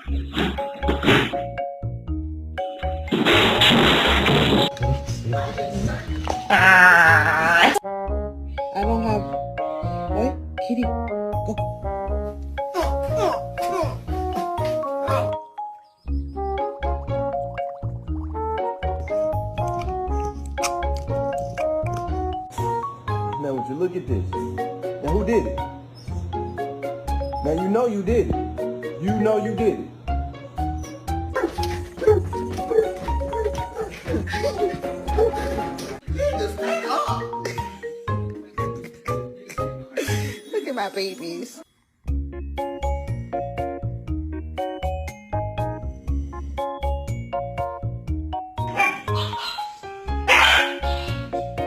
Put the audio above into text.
I don't have. What? Kitty, go. Now would you look at this? Now who did it? Now you know you did it. You know you did it. Look at my babies.